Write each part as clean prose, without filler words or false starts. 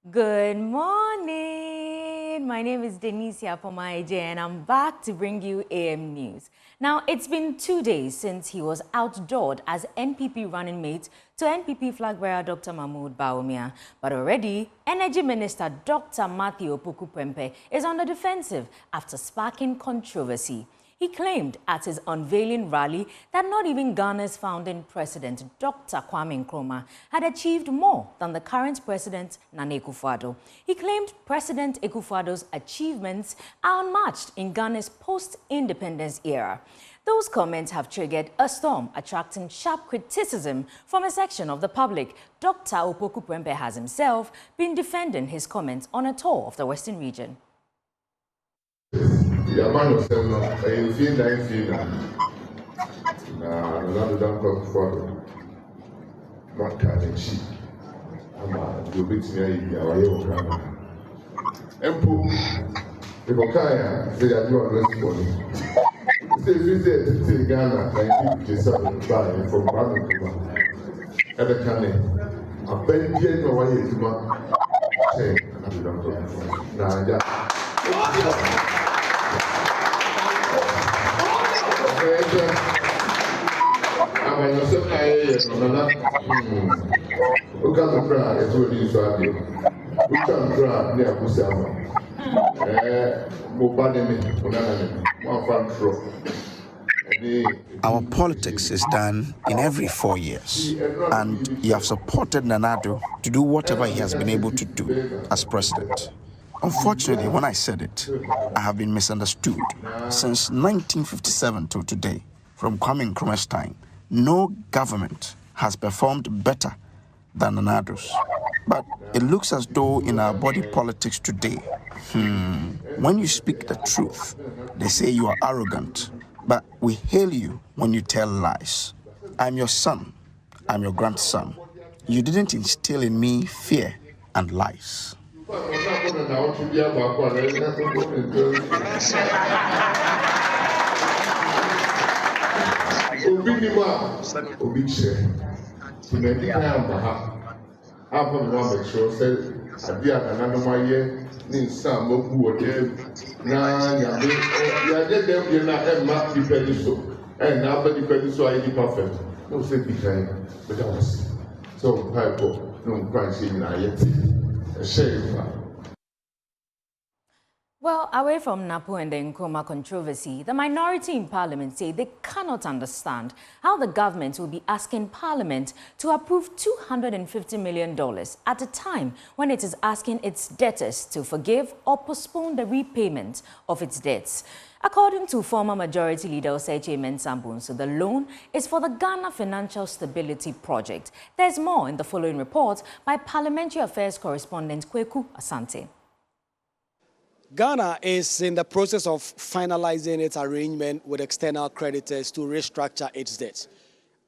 Good morning. My name is Denise Yapomaije and I'm back to bring you AM News. Now, it's been 2 days since he was outdoored as NPP running mate to NPP flag bearer Dr. Mahmoud Bawumia. But already, Energy Minister Dr. Matthew Opoku-Prempeh is on the defensive after sparking controversy. He claimed at his unveiling rally that not even Ghana's founding president, Dr. Kwame Nkrumah, had achieved more than the current president, Nana Akufo-Addo. He claimed President Akufo-Addo's achievements are unmatched in Ghana's post-independence era. Those comments have triggered a storm, attracting sharp criticism from a section of the public. Dr. Opoku-Prempeh has himself been defending his comments on a tour of the Western region. The amount of them, I feel now. Another don't come for not carrying sheep. I'm a little bit near our young grandma. Empo, the Bokaya, they are doing this morning. They visit Ghana, 1957, from Malnutrition. At the canning, a Benjamin away to my say, another don't come for now. Our politics is done in every 4 years, and you have supported Nana to do whatever he has been able to do as president. Unfortunately, when I said it, I have been misunderstood. Since 1957 till today, from Kwame Nkrumah's time, no government has performed better than Nanado's. But it looks as though in our body politics today, when you speak the truth, they say you are arrogant, but we hail you when you tell lies. I'm your son. I'm your grandson. You didn't instill in me fear and lies. Well, away from Napo and the Nkrumah controversy, the minority in Parliament say they cannot understand how the government will be asking Parliament to approve $250 million at a time when it is asking its debtors to forgive or postpone the repayment of its debts. According to former Majority Leader Oseche Mensah-Bonsu, the loan is for the Ghana Financial Stability Project. There's more in the following report by Parliamentary Affairs correspondent Kweku Asante. Ghana is in the process of finalizing its arrangement with external creditors to restructure its debt.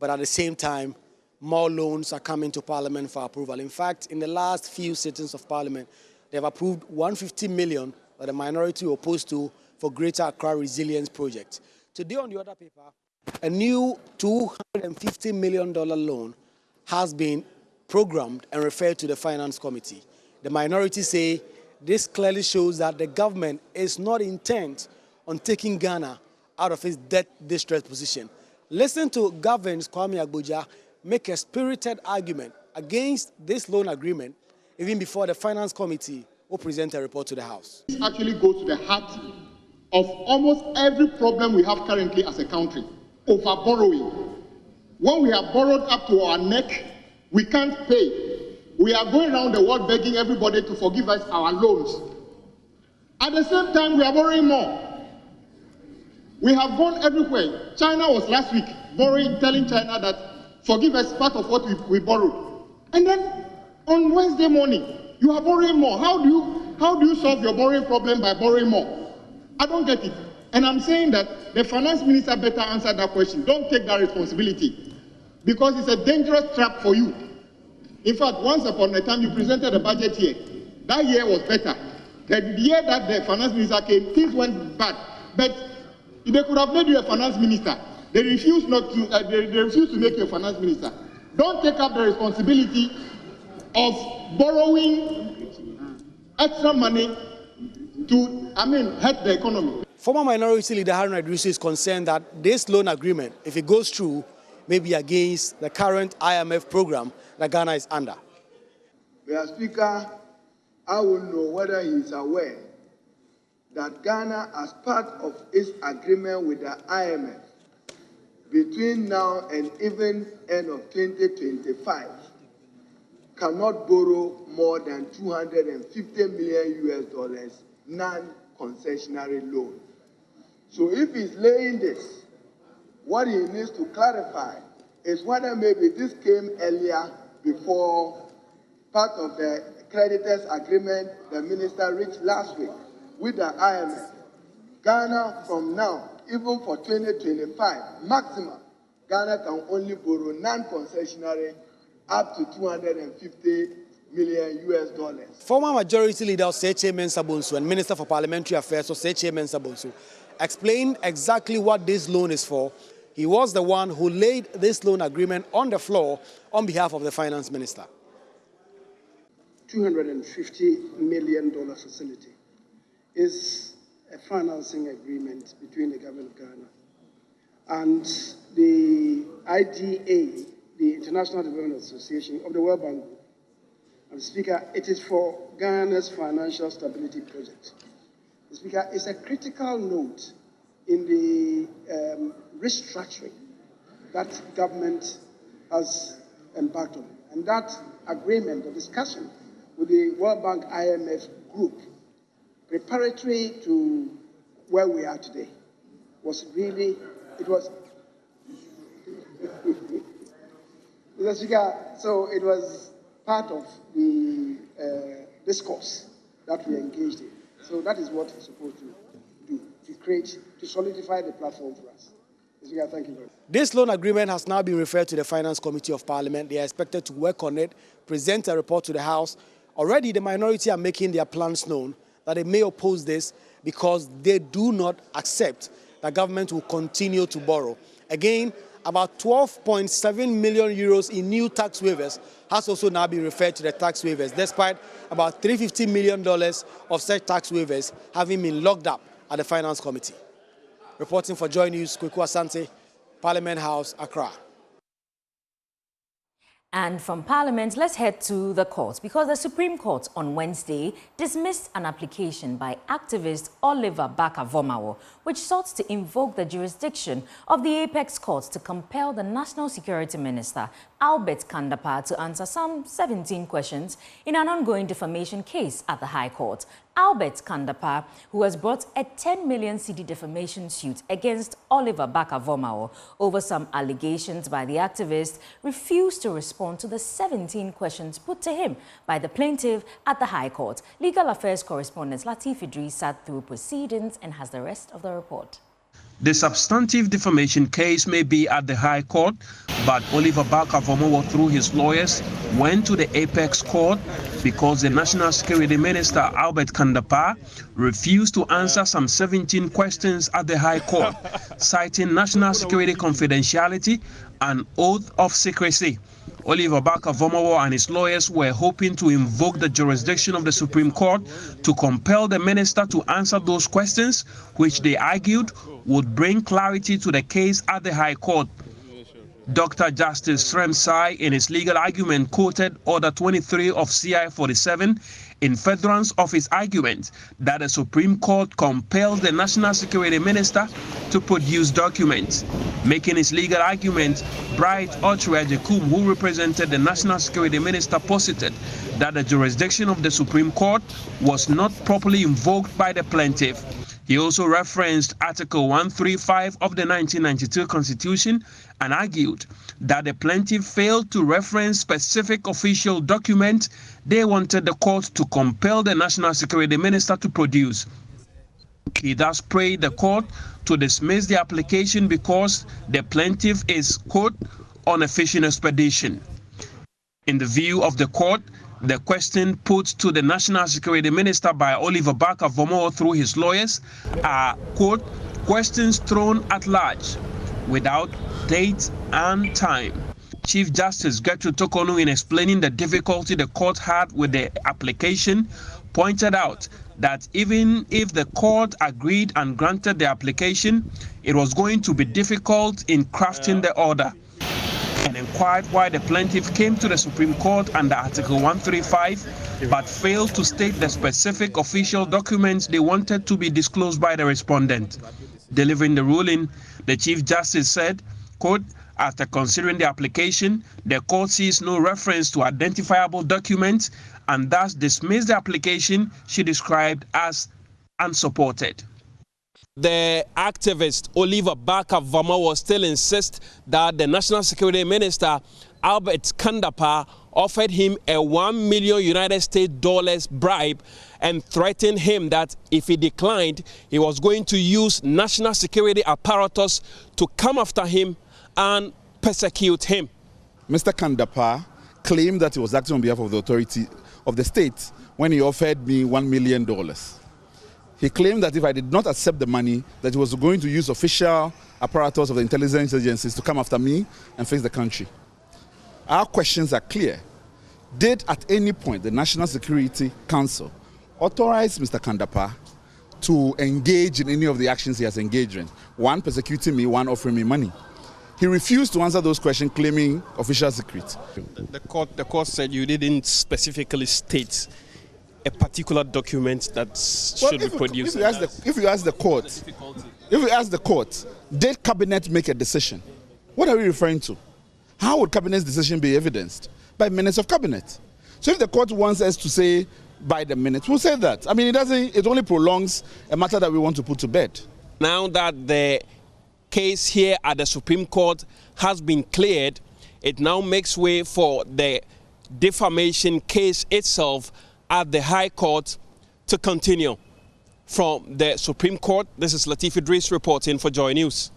But at the same time, more loans are coming to Parliament for approval. In fact, in the last few sittings of Parliament, they have approved $150 million that the minority opposed to for Greater Accra Resilience Project. Today on the other paper, a new $250 million loan has been programmed and referred to the Finance Committee. The minority say this clearly shows that the government is not intent on taking Ghana out of its debt distress position. Listen to Governor's Kwame Agboja make a spirited argument against this loan agreement even before the Finance Committee will present a report to the House. This actually goes to the heart of almost every problem we have currently as a country, over borrowing. When we have borrowed up to our neck, we can't pay. We are going around the world begging everybody to forgive us our loans. At the same time, we are borrowing more. We have gone everywhere. China was last week borrowing, telling China that forgive us part of what we borrowed. And then on Wednesday morning, you are borrowing more. How do you solve your borrowing problem by borrowing more? I don't get it. And I'm saying that the finance minister better answer that question. Don't take that responsibility, because it's a dangerous trap for you. In fact, once upon a time, you presented a budget here. That year was better. The year that the finance minister came, things went bad. But they could have made you a finance minister. They refused they refused to make you a finance minister. Don't take up the responsibility of borrowing extra money to, help the economy. Former Minority Leader Haruna Idrisu is concerned that this loan agreement, if it goes through, may be against the current IMF program that Ghana is under. Mr. Speaker, I will know whether he is aware that Ghana, as part of its agreement with the IMF, between now and even end of 2025, cannot borrow more than $250 million non-concessionary loan. So if he's laying this, what he needs to clarify is whether maybe this came earlier before part of the creditors agreement the minister reached last week with the IMF. Ghana from now, even for 2025, maximum, Ghana can only borrow non-concessionary up to $250 million. Former Majority Leader Oseche Mensah Bonsu and Minister for Parliamentary Affairs Oseche Mensah Bonsu explained exactly what this loan is for. He was the one who laid this loan agreement on the floor on behalf of the Finance Minister. $250 million facility is a financing agreement between the government of Ghana and the IDA, the International Development Association of the World Bank Group. And Speaker, it is for Ghana's financial stability project. Speaker, it's a critical note in the restructuring that government has embarked on. And that agreement, the discussion with the World Bank IMF group, preparatory to where we are today, was really, it was, Mr. Speaker, so it was part of the discourse that we engaged in. So that is what we're supposed to do, to solidify the platform for us. Mr. Speaker, thank you very much. This loan agreement has now been referred to the Finance Committee of Parliament. They are expected to work on it, present a report to the House. Already the minority are making their plans known that they may oppose this because they do not accept that government will continue to borrow. Again, about 12.7 million euros in new tax waivers has also now been referred to the tax waivers, despite about $350 million of such tax waivers having been locked up at the Finance Committee. Reporting for Joy News, Kweku Asante, Parliament House, Accra. And from Parliament, let's head to the courts because the Supreme Court on Wednesday dismissed an application by activist Oliver Barker-Vormawor, which sought to invoke the jurisdiction of the Apex Court to compel the National Security Minister, Albert Kandapah, to answer some 17 questions in an ongoing defamation case at the High Court. Albert Kandapah, who has brought a 10 million cedi defamation suit against Oliver Barker-Vormawor over some allegations by the activist, refused to respond to the 17 questions put to him by the plaintiff at the High Court. Legal Affairs correspondent Latif Idris sat through proceedings and has the rest of the report. The substantive defamation case may be at the High Court, but Oliver Barker-Vormawor, through his lawyers, went to the Apex Court because the National Security Minister, Albert Kandapah, refused to answer some 17 questions at the High Court, citing national security confidentiality and oath of secrecy. Oliver Barker-Vormawor and his lawyers were hoping to invoke the jurisdiction of the Supreme Court to compel the minister to answer those questions, which they argued would bring clarity to the case at the High Court. Dr. Justice Sremsai, in his legal argument, quoted Order 23 of CI 47 in furtherance of his argument that the Supreme Court compels the National Security Minister to produce documents. Making his legal argument, Bright Otuajekum, who represented the National Security Minister, posited that the jurisdiction of the Supreme Court was not properly invoked by the plaintiff. He also referenced Article 135 of the 1992 Constitution and argued that the plaintiff failed to reference specific official documents they wanted the court to compel the National Security Minister to produce. He thus prayed the court to dismiss the application because the plaintiff is, quote, on a fishing expedition. In the view of the court, the question put to the National Security Minister by Oliver Barker-Vormawor through his lawyers are, quote, questions thrown at large, without date and time. Chief Justice Gertrude Tokonu, in explaining the difficulty the court had with the application, pointed out that even if the court agreed and granted the application, it was going to be difficult in crafting the order, and inquired why the plaintiff came to the Supreme Court under Article 135 but failed to state the specific official documents they wanted to be disclosed by the respondent. Delivering the ruling, the Chief Justice said, quote, after considering the application, the court sees no reference to identifiable documents and thus dismissed the application she described as unsupported. The activist Oliver Barker-Vormawor will still insist that the National Security Minister Albert Kandapah offered him a $1 million United States dollars bribe and threatened him that if he declined, he was going to use national security apparatus to come after him and persecute him. Mr. Kandapah claimed that he was acting on behalf of the authority of the state when he offered me $1 million. He claimed that if I did not accept the money, that he was going to use official apparatus of the intelligence agencies to come after me and fix the country. Our questions are clear. Did at any point the National Security Council authorize Mr. Kandapah to engage in any of the actions he has engaged in? One, persecuting me, one, offering me money. He refused to answer those questions, claiming official secret. The court said you didn't specifically state a particular document that should be produced. If you ask the court, did cabinet make a decision? What are we referring to? How would cabinet's decision be evidenced? By minutes of cabinet. So if the court wants us to say by the minutes, we'll say that. I mean, it only prolongs a matter that we want to put to bed. Now that the case here at the Supreme Court has been cleared, it now makes way for the defamation case itself at the High Court to continue. From the Supreme Court, this is Latif Idris reporting for Joy News.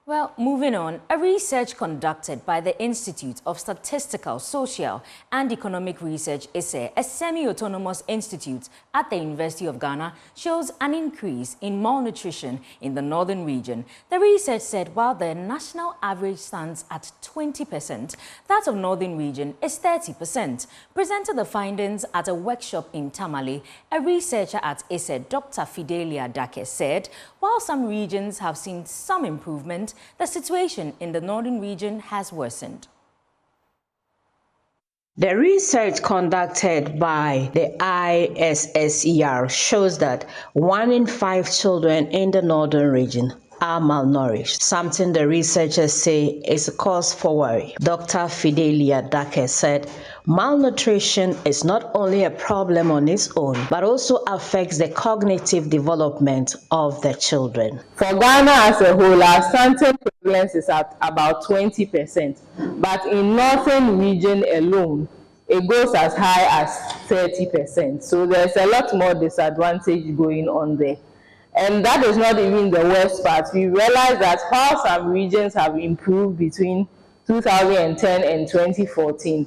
Well, moving on, a research conducted by the Institute of Statistical, Social and Economic Research, ISE, a semi-autonomous institute at the University of Ghana, shows an increase in malnutrition in the northern region. The research said while the national average stands at 20%, that of northern region is 30%. Presented the findings at a workshop in Tamale, a researcher at ISE, Dr. Fidelia Dake, said while some regions have seen some improvement, the situation in the northern region has worsened. The research conducted by the ISSER shows that 1 in 5 children in the northern region are malnourished, something the researchers say is a cause for worry. Dr. Fidelia Dake said malnutrition is not only a problem on its own, but also affects the cognitive development of the children. For Ghana as a whole, our stunting prevalence is at about 20%, but in northern region alone, it goes as high as 30%. So there's a lot more disadvantage going on there. And that is not even the worst part. We realize that while some regions have improved between 2010 and 2014,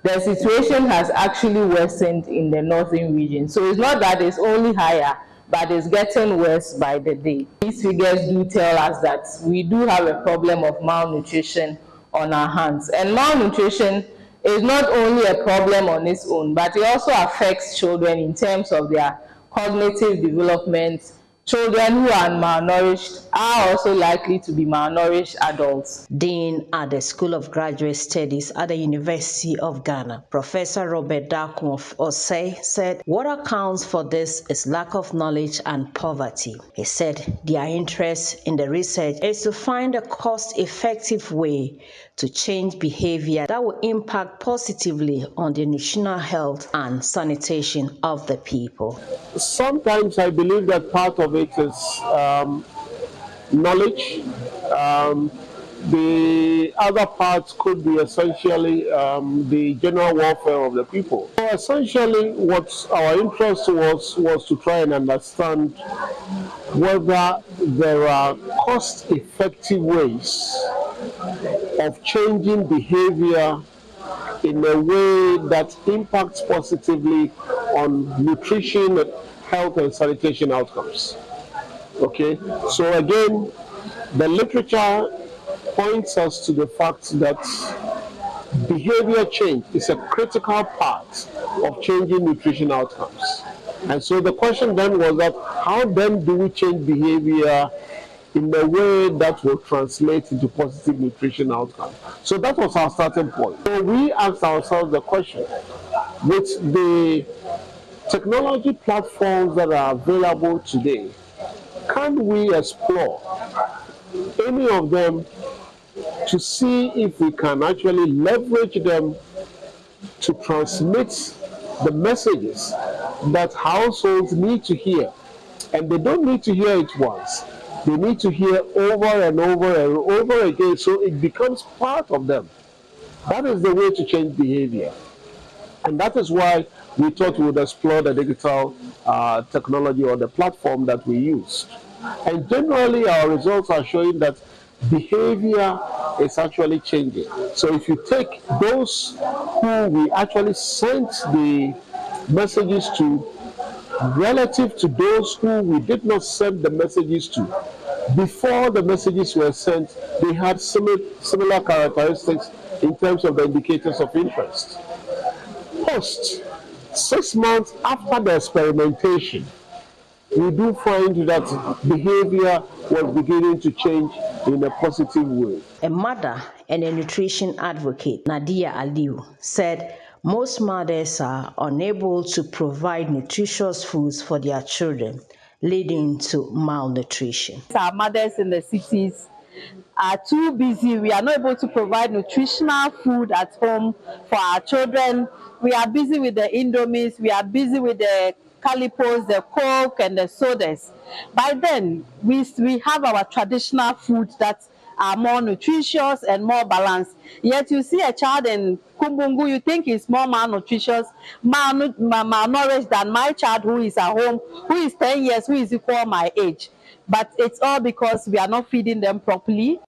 the situation has actually worsened in the northern region. So it's not that it's only higher, but it's getting worse by the day. These figures do tell us that we do have a problem of malnutrition on our hands. And malnutrition is not only a problem on its own, but it also affects children in terms of their cognitive development. Children who are malnourished are also likely to be malnourished adults. Dean at the School of Graduate Studies at the University of Ghana, Professor Robert Darkmoff Osei, said what accounts for this is lack of knowledge and poverty. He said their interest in the research is to find a cost-effective way to change behavior that will impact positively on the nutritional health and sanitation of the people. Sometimes I believe that part of it is knowledge. The other part could be essentially the general welfare of the people. So essentially, what our interest was to try and understand whether there are cost-effective ways of changing behavior in a way that impacts positively on nutrition, health, and sanitation outcomes. Okay, so again, the literature points us to the fact that behavior change is a critical part of changing nutrition outcomes. And so the question then was that how then do we change behavior in a way that will translate into positive nutrition outcomes? So that was our starting point. So we asked ourselves the question, with the technology platforms that are available today, can we explore any of them to see if we can actually leverage them to transmit the messages that households need to hear? And they don't need to hear it once. They need to hear over and over and over again, so it becomes part of them. That is the way to change behavior. And that is why we thought we would explore the digital technology or the platform that we used. And generally, our results are showing that behavior is actually changing. So if you take those who we actually sent the messages to relative to those who we did not send the messages to, before the messages were sent, they had similar characteristics in terms of the indicators of interest. Post, 6 months after the experimentation, we do find that behavior was beginning to change in a positive way. A mother and a nutrition advocate, Nadia Aliu, said most mothers are unable to provide nutritious foods for their children, leading to malnutrition. Our mothers in the cities are too busy. We are not able to provide nutritional food at home for our children. We are busy with the Indomies, we are busy with the Calipos, the Coke and the sodas. By then, we have our traditional foods that are more nutritious and more balanced. Yet you see a child in Kumbungu, you think is more malnutritious, malnourished than my child who is at home, who is 10 years, who is equal my age. But it's all because we are not feeding them properly.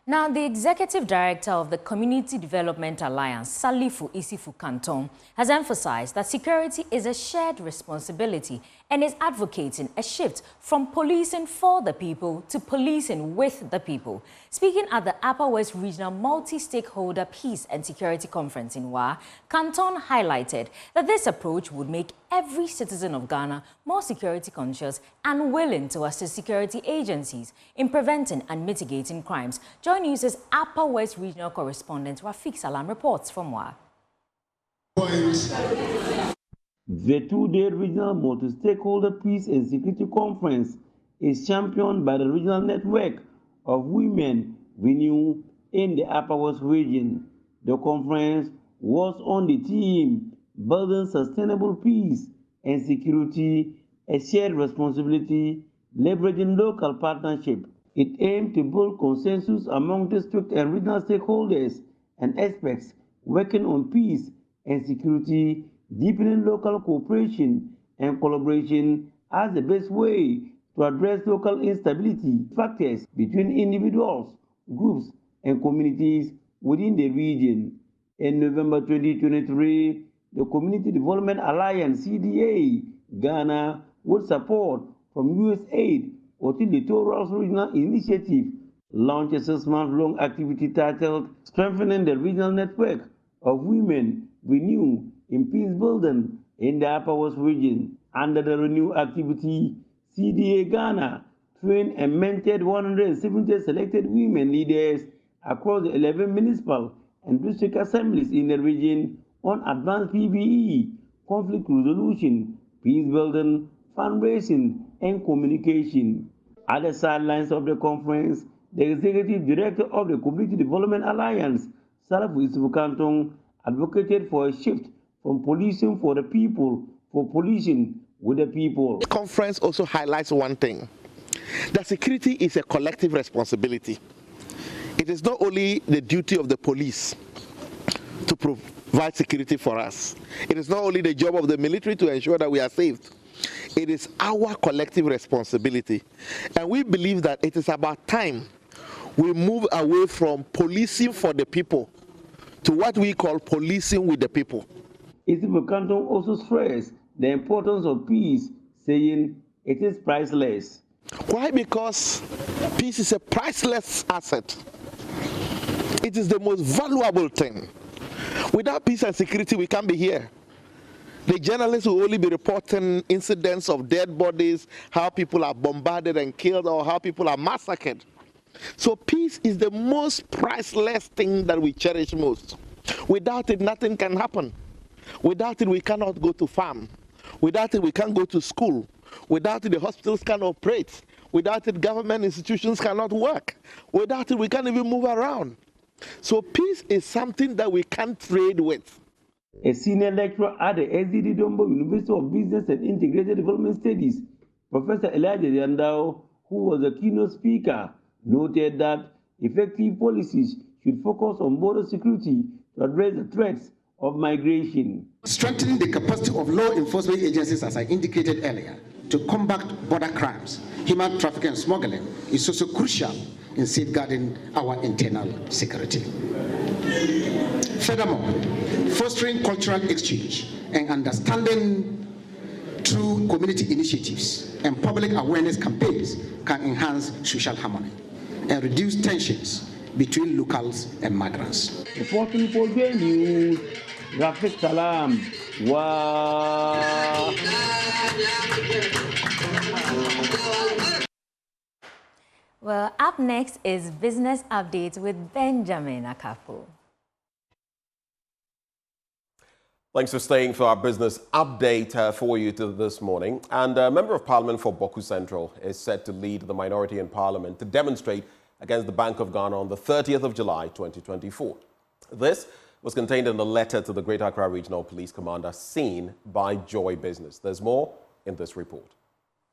Now, the Executive Director of the Community Development Alliance, Salifu Isifu Canton, has emphasized that security is a shared responsibility and is advocating a shift from policing for the people to policing with the people. Speaking at the Upper West Regional Multi-Stakeholder Peace and Security Conference in Wa, Canton highlighted that this approach would make every citizen of Ghana more security conscious and willing to assist security agencies in preventing and mitigating crimes. Joy News' Upper West Regional Correspondent Rafiq Salam reports from Wa. The two-day Regional Multi-Stakeholder Peace and Security Conference is championed by the Regional Network of Women Renew in the Upper West region. The conference was on the theme Building Sustainable Peace and Security, a Shared Responsibility, Leveraging Local Partnership. It aimed to build consensus among district and regional stakeholders and experts working on peace and security, deepening local cooperation and collaboration as the best way to address local instability factors between individuals, groups, and communities within the region. In November 2023, the Community Development Alliance, CDA, Ghana, with support from USAID, Littoral's Regional Initiative, launched a 6-month-long activity titled Strengthening the Regional Network of Women Renew in Peace Building in the Upper West region. Under the Renew activity, CDA Ghana trained and mentored 170 selected women leaders across the 11 municipal and district assemblies in the region on advanced PBE, conflict resolution, peace building, fundraising, and communication. At the sidelines of the conference, the Executive Director of the Community Development Alliance, Salifu Isifu Canton, advocated for a shift from policing for the people for policing with the people. The conference also highlights one thing, that security is a collective responsibility. It is not only the duty of the police to provide security for us. It is not only the job of the military to ensure that we are safe. It is our collective responsibility. And we believe that it is about time we move away from policing for the people to what we call policing with the people. Isifu Canton also stressed the importance of peace, saying it is priceless. Why? Because peace is a priceless asset. It is the most valuable thing. Without peace and security, we can't be here. The journalists will only be reporting incidents of dead bodies, how people are bombarded and killed, or how people are massacred. So peace is the most priceless thing that we cherish most. Without it, nothing can happen. Without it, we cannot go to farm. Without it, we can't go to school. Without it, the hospitals can't operate. Without it, government institutions cannot work. Without it, we can't even move around. So peace is something that we can't trade with. A senior lecturer at the SDD Dombo University of Business and Integrated Development Studies, Professor Elijah Yandao, who was a keynote speaker, noted that effective policies should focus on border security to address the threats of migration. Strengthening the capacity of law enforcement agencies, as I indicated earlier, to combat border crimes, human trafficking and smuggling is also crucial in safeguarding our internal security. Furthermore, fostering cultural exchange and understanding through community initiatives and public awareness campaigns can enhance social harmony and reduce tensions between locals and migrants. Reporting for J News, Rafik Salam. Wow. Well, up next is Business Updates with Benjamin Akapo. Thanks for staying for our business update for you this morning. And a Member of Parliament for Boku Central is set to lead the minority in Parliament to demonstrate against the Bank of Ghana on the 30th of July, 2024. This was contained in a letter to the Greater Accra Regional Police Commander seen by Joy Business. There's more in this report.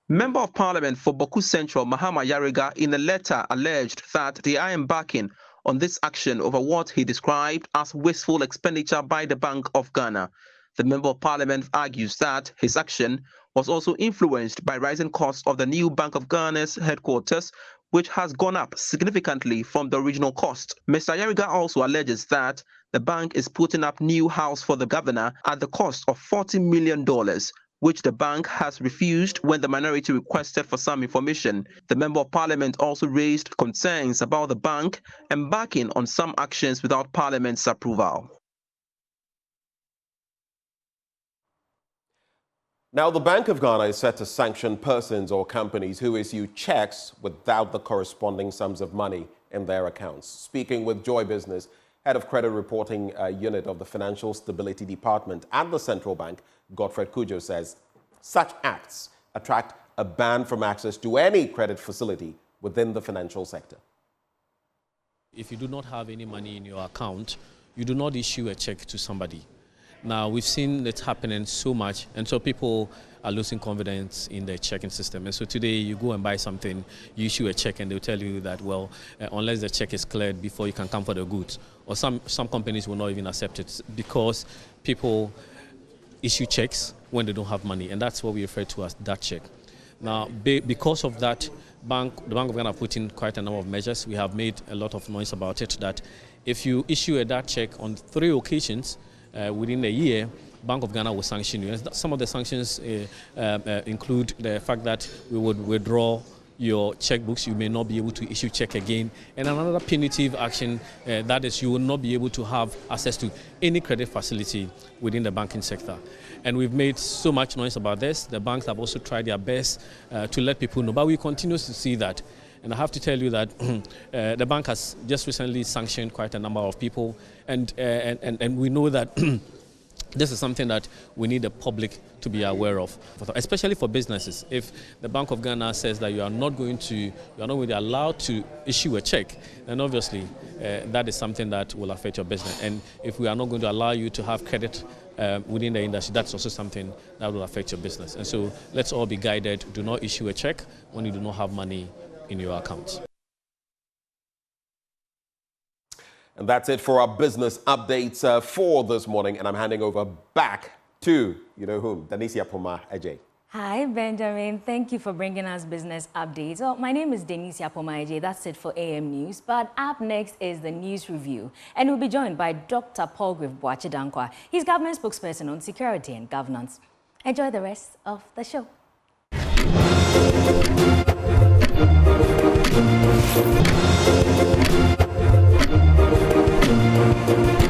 Member of Parliament for Boku Central, Mahama Yariga, in a letter alleged that they are embarking on this action over what he described as wasteful expenditure by the Bank of Ghana. The Member of Parliament argues that his action was also influenced by rising costs of the new Bank of Ghana's headquarters, which has gone up significantly from the original cost. Mr. Yariga also alleges that the bank is putting up new house for the governor at the cost of $40 million, which the bank has refused when the minority requested for some information. The Member of Parliament also raised concerns about the bank embarking on some actions without Parliament's approval. Now, the Bank of Ghana is set to sanction persons or companies who issue checks without the corresponding sums of money in their accounts. Speaking with Joy Business, Head of Credit Reporting Unit of the Financial Stability Department at the Central Bank, Godfred Kujo, says such acts attract a ban from access to any credit facility within the financial sector. If you do not have any money in your account, you do not issue a check to somebody. Now, we've seen it happening so much, and so people are losing confidence in the checking system. And so today you go and buy something, you issue a check, and they'll tell you that, well, unless the check is cleared before you can come for the goods. Or some companies will not even accept it because people issue checks when they don't have money, and that's what we refer to as that check. Now, because of that, the Bank of Ghana put in quite a number of measures. We have made a lot of noise about it, that if you issue a that check on 3 occasions within a year, Bank of Ghana will sanction you. And some of the sanctions include the fact that we would withdraw your checkbooks, you may not be able to issue check again. And another punitive action, that is you will not be able to have access to any credit facility within the banking sector. And we've made so much noise about this. The banks have also tried their best to let people know, but we continue to see that. And I have to tell you that the bank has just recently sanctioned quite a number of people, and we know that this is something that we need the public to be aware of, especially for businesses. If the Bank of Ghana says that you are not going to be allowed to issue a check, then obviously that is something that will affect your business. And if we are not going to allow you to have credit within the industry, that's also something that will affect your business. And so let's all be guided. Do not issue a check when you do not have money in your accounts. And that's it for our business updates for this morning. And I'm handing over back to, you know whom, Denise Yapoma Ajay. Hi, Benjamin. Thank you for bringing us business updates. Well, my name is Denise Yapoma Ajay. That's it for AM News. But up next is the news review. And we'll be joined by Dr. Paul Griff-Boachidankwa. He's government spokesperson on security and governance. Enjoy the rest of the show. Nkrumah.